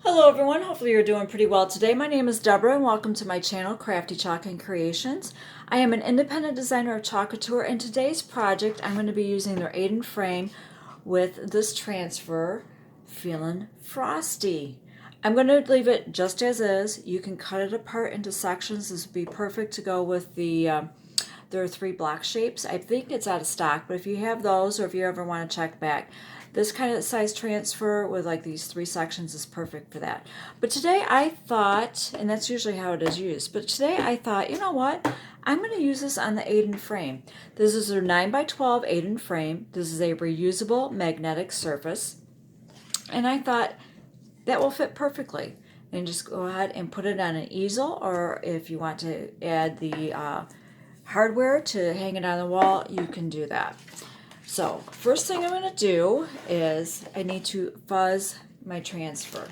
Hello everyone, hopefully you're doing pretty well today. My name is Deborah and welcome to my channel, Crafty Chalk and Creations. I am an independent designer of Chalk Couture, and today's project I'm going to be using their Aiden Frame with this transfer, Feelin Frosty. I'm going to leave it just as is. You can cut it apart into sections. This would be perfect to go with there are 3 block shapes. I think it's out of stock, but if you have those or if you ever want to check back, this kind of size transfer with like these 3 sections is perfect for that. But today I thought, and that's usually how it is used, but today I thought, you know what? I'm going to use this on the Aiden Frame. This is a 9x12 Aiden Frame. This is a reusable magnetic surface. And I thought that will fit perfectly. And just go ahead and put it on an easel, or if you want to add the hardware to hang it on the wall, you can do that. So first thing I'm going to do is I need to fuzz my transfer.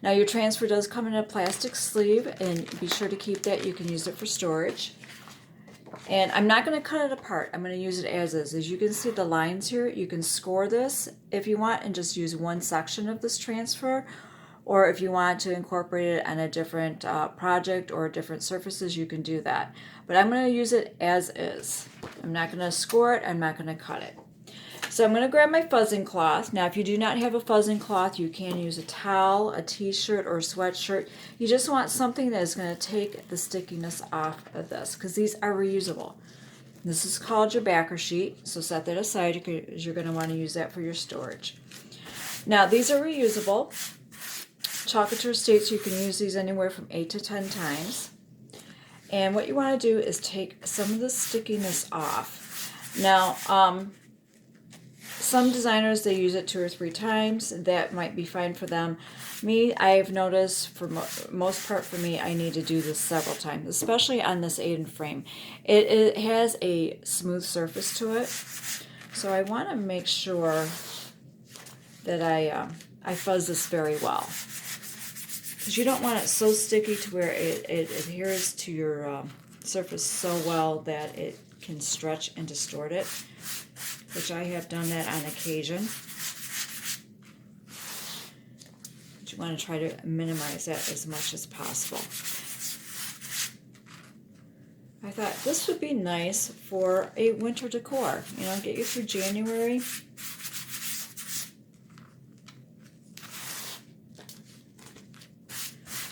Now your transfer does come in a plastic sleeve, and be sure to keep that. You can use it for storage. And I'm not going to cut it apart. I'm going to use it as is. As you can see the lines here, you can score this if you want and just use one section of this transfer. Or if you want to incorporate it on a different project or different surfaces, you can do that. But I'm going to use it as is. I'm not going to score it. I'm not going to cut it. So I'm going to grab my fuzzing cloth. Now, if you do not have a fuzzing cloth, you can use a towel, a t-shirt, or a sweatshirt. You just want something that is going to take the stickiness off of this, because these are reusable. This is called your backer sheet, so set that aside because you're going to want to use that for your storage. Now, these are reusable. Chalk Couture states you can use these anywhere from 8 to 10 times. And what you want to do is take some of the stickiness off. Now, some designers, they use it 2 or 3 times. That might be fine for them. Me, I've noticed for most part for me, I need to do this several times, especially on this Aiden Frame. It has a smooth surface to it, so I want to make sure that I fuzz this very well. Because you don't want it so sticky to where it adheres to your surface so well that it can stretch and distort it, which I have done that on occasion. But you want to try to minimize that as much as possible. I thought this would be nice for a winter decor, you know, get you through January.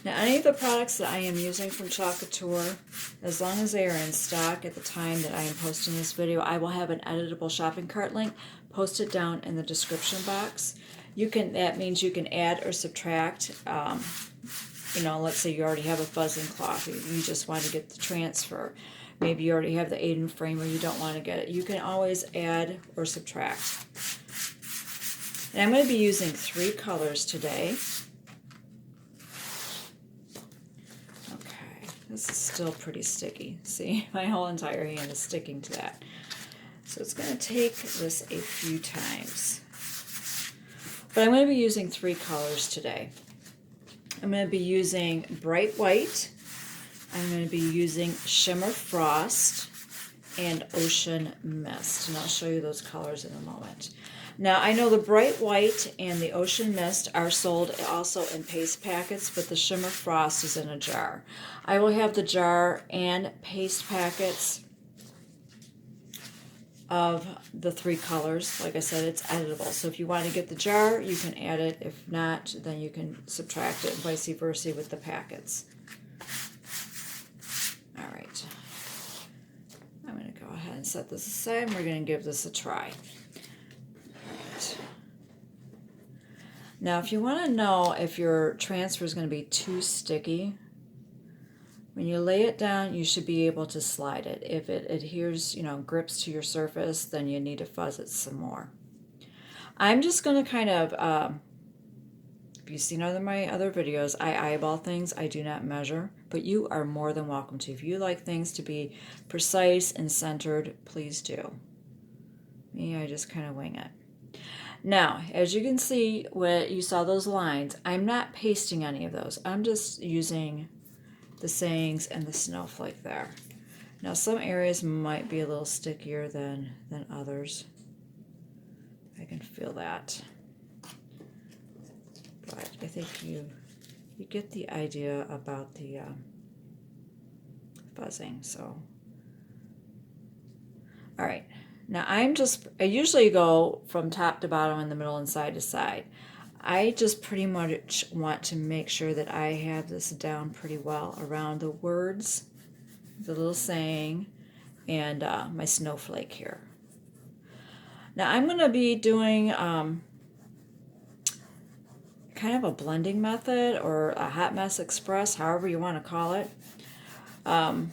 Now, any of the products that I am using from Chalk Couture, as long as they are in stock at the time that I am posting this video, I will have an editable shopping cart link posted down in the description box. That means you can add or subtract. You know, let's say you already have a fuzzing cloth. You just want to get the transfer. Maybe you already have the Aiden Frame or you don't want to get it. You can always add or subtract. And I'm going to be using 3 colors today. This is still pretty sticky. See, my whole entire hand is sticking to that. So it's going to take this a few times. But I'm going to be using 3 colors today. I'm going to be using Bright White. I'm going to be using Shimmer Frost and Ocean Mist. And I'll show you those colors in a moment. Now, I know the Bright White and the Ocean Mist are sold also in paste packets, but the Shimmer Frost is in a jar. I will have the jar and paste packets of the 3 colors. Like I said, it's editable. So if you want to get the jar, you can add it. If not, then you can subtract it, and vice versa with the packets. All right. I'm going to go ahead and set this aside, and we're going to give this a try. Now, if you want to know if your transfer is going to be too sticky, when you lay it down, you should be able to slide it. If it adheres, you know, grips to your surface, then you need to fuzz it some more. I'm just going to kind of, if you've seen my other videos, I eyeball things. I do not measure, but you are more than welcome to. If you like things to be precise and centered, please do. Me, I just kind of wing it. Now, as you can see, when you saw those lines, I'm not pasting any of those. I'm just using the sayings and the snowflake there. Now, some areas might be a little stickier than others. I can feel that. but I think you get the idea about the fuzzing. So, all right. Now I usually go from top to bottom in the middle and side to side. I just pretty much want to make sure that I have this down pretty well around the words, the little saying, and my snowflake here. Now I'm going to be doing kind of a blending method or a hot mess express, however you want to call it. And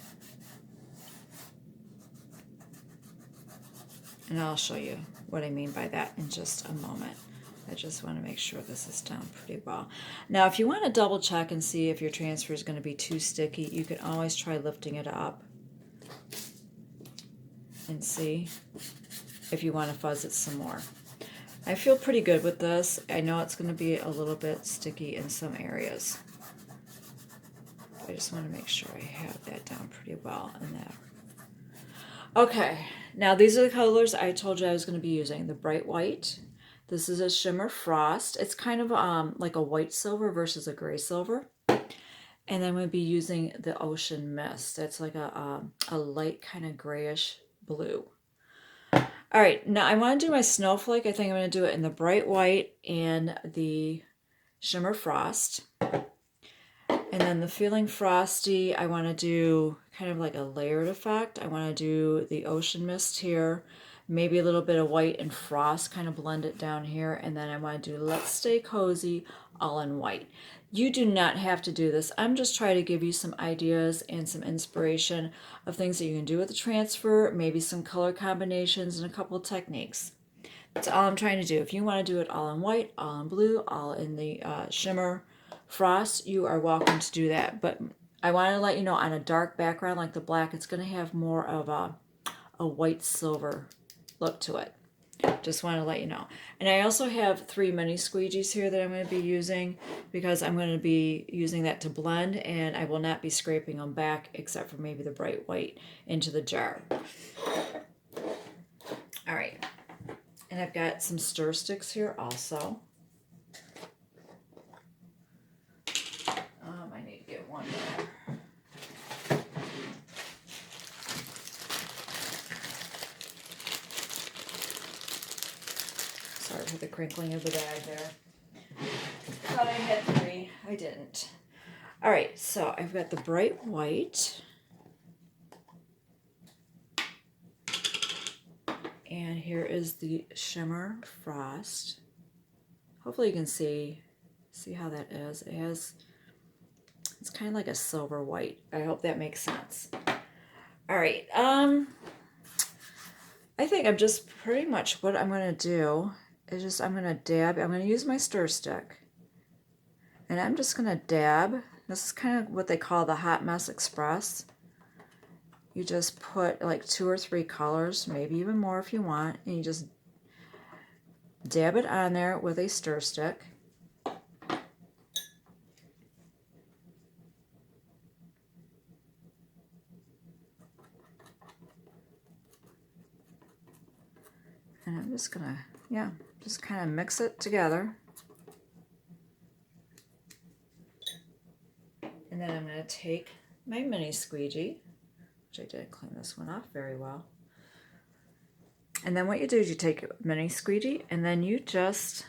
I'll show you what I mean by that in just a moment. I just want to make sure this is down pretty well. Now, if you want to double check and see if your transfer is going to be too sticky, you can always try lifting it up and see if you want to fuzz it some more. I feel pretty good with this. I know it's going to be a little bit sticky in some areas. I just want to make sure I have that down pretty well in there. Okay, now these are the colors I told you I was going to be using. The bright white. This is a shimmer frost. It's kind of like a white silver versus a gray silver. And then we'll be using the ocean mist. That's like a light kind of grayish blue. All right, now I want to do my snowflake. I think I'm going to do it in the bright white and the shimmer frost. And then the Feelin Frosty, I want to do kind of like a layered effect. I want to do the ocean mist here. Maybe a little bit of white and frost, kind of blend it down here. And then I want to do Let's Stay Cozy, all in white. You do not have to do this. I'm just trying to give you some ideas and some inspiration of things that you can do with the transfer, maybe some color combinations and a couple of techniques. That's all I'm trying to do. If you want to do it all in white, all in blue, all in the shimmer frost, you are welcome to do that. But I want to let you know on a dark background like the black, it's going to have more of a white silver look to it. Just want to let you know. And I also have 3 mini squeegees here that I'm going to be using because I'm going to be using that to blend, and I will not be scraping them back except for maybe the bright white into the jar. All right. And I've got some stir sticks here also. I need to get one there. Sorry for the crinkling of the bag there. Thought I had 3. I didn't. All right, so I've got the bright white. And here is the shimmer frost. Hopefully you can see how that is. It's kind of like a silver white. I hope that makes sense. All right. I think I'm just pretty much what I'm going to do is just I'm going to dab. I'm going to use my stir stick. And I'm just going to dab. This is kind of what they call the Hot Mess Express. You just put like 2 or 3 colors, maybe even more if you want, and you just dab it on there with a stir stick. And I'm just gonna, just kind of mix it together. And then I'm gonna take my mini squeegee, which I did clean this one off very well. And then what you do is you take a mini squeegee and then you just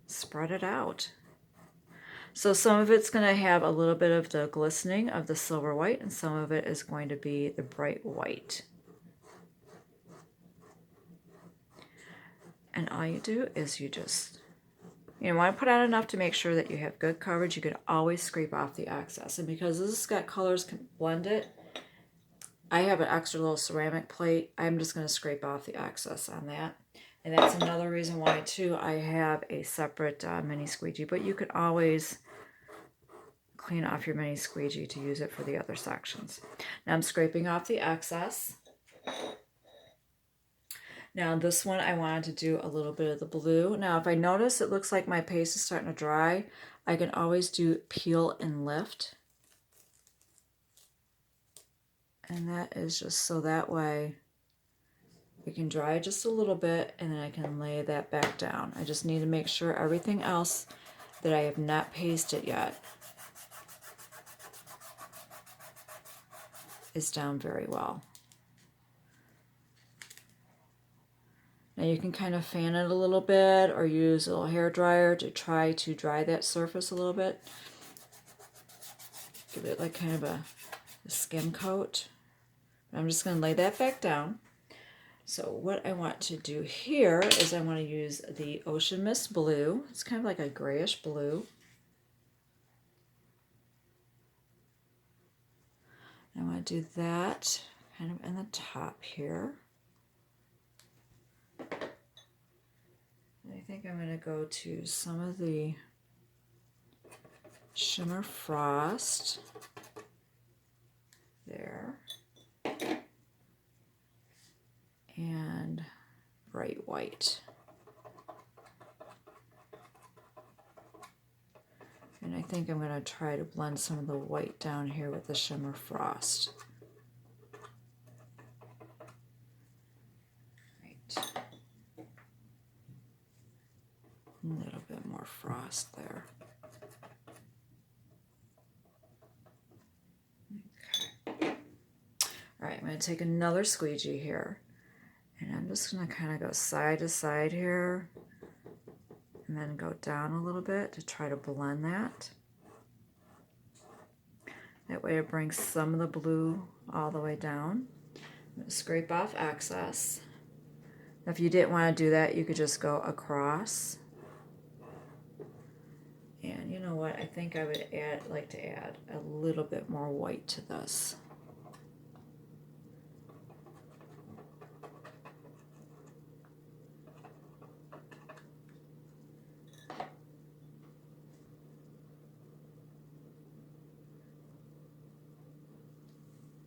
spread it out. So some of it's going to have a little bit of the glistening of the silver white, and some of it is going to be the bright white. And all you do is you just, want to put out enough to make sure that you have good coverage. You can always scrape off the excess. And because this has got colors, can blend it, I have an extra little ceramic plate. I'm just going to scrape off the excess on that. And that's another reason why, too, I have a separate mini squeegee. But you could always clean off your mini squeegee to use it for the other sections. Now I'm scraping off the excess. Now this one I wanted to do a little bit of the blue. Now if I notice it looks like my paste is starting to dry, I can always do peel and lift. And that is just so that way it can dry just a little bit, and then I can lay that back down. I just need to make sure everything else that I have not pasted yet is down very well. Now you can kind of fan it a little bit or use a little hair dryer to try to dry that surface a little bit. Give it like kind of a skim coat. I'm just going to lay that back down. So what I want to do here is I want to use the Ocean Mist Blue. It's kind of like a grayish blue. I want to do that kind of in the top here. And I think I'm going to go to some of the Shimmer Frost there. And bright white. And I think I'm going to try to blend some of the white down here with the Shimmer Frost. Right. A little bit more frost there. Okay. All right, I'm going to take another squeegee here. And I'm just going to kind of go side to side here and then go down a little bit to try to blend that. That way it brings some of the blue all the way down. I'm going to scrape off excess. If you didn't want to do that, you could just go across. And you know what? I think I would like to add a little bit more white to this.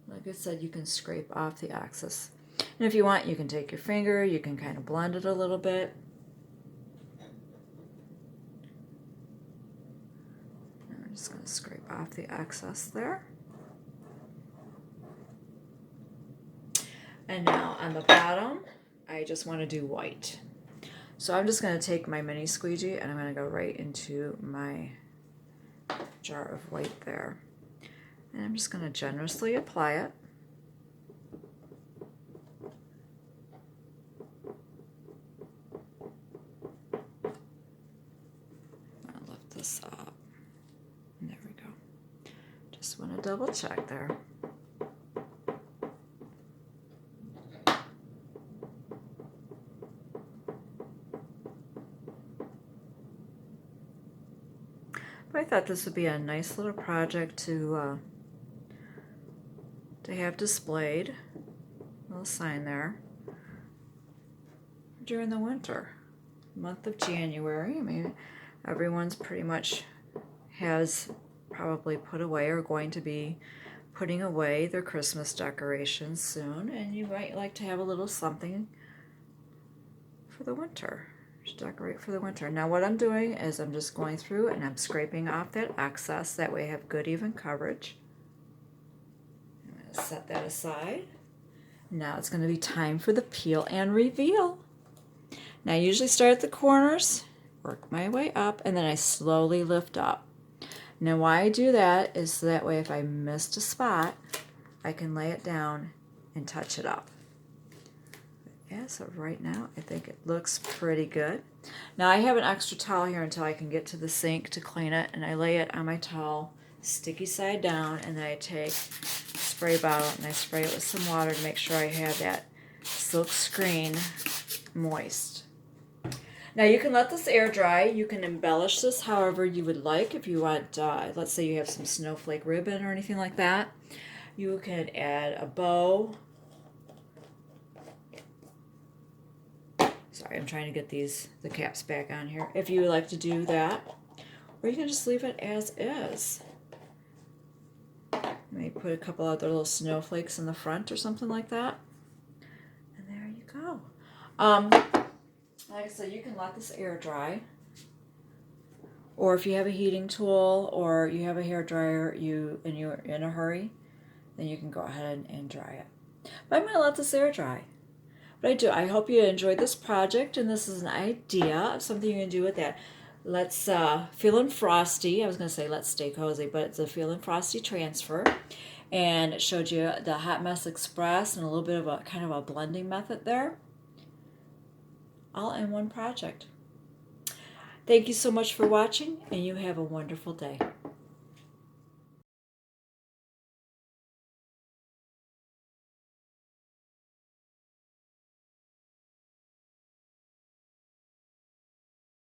Like I said, you can scrape off the excess. And if you want, you can take your finger, you can kind of blend it a little bit. And I'm just going to scrape off the excess there. And now on the bottom, I just want to do white. So I'm just going to take my mini squeegee and I'm going to go right into my jar of white there. And I'm just going to generously apply it. I'll lift this up. And there we go. Just want to double check there. But I thought this would be a nice little project to have displayed. A little sign there. During the winter, month of January. I mean, everyone's pretty much has probably put away or going to be putting away their Christmas decorations soon, and you might like to have a little something for the winter. To decorate for the winter. Now what I'm doing is I'm just going through and I'm scraping off that excess. That way I have good even coverage. I'm going to set that aside. Now it's going to be time for the peel and reveal. Now I usually start at the corners, work my way up, and then I slowly lift up. Now why I do that is so that way if I missed a spot, I can lay it down and touch it up. Yeah, so right now I think it looks pretty good. Now I have an extra towel here until I can get to the sink to clean it, and I lay it on my towel sticky side down, and then I take a spray bottle and I spray it with some water to make sure I have that silk screen moist. Now you can let this air dry. You can embellish this however you would like. If you want, let's say you have some snowflake ribbon or anything like that, you can add a bow. Sorry, I'm trying to get the caps back on here. If you would like to do that, or you can just leave it as is. Maybe put a couple other little snowflakes in the front or something like that. And there you go. Like I said, you can let this air dry. Or if you have a heating tool or you have a hair dryer and you're in a hurry, then you can go ahead and dry it. But I'm going to let this air dry. But I hope you enjoyed this project, and this is an idea of something you can do with that Let's Feelin Frosty. I was going to say Let's Stay Cozy, but it's a Feelin Frosty transfer. And it showed you the Hot Mess Express and a little bit of a kind of a blending method there. All in one project. Thank you so much for watching, and you have a wonderful day.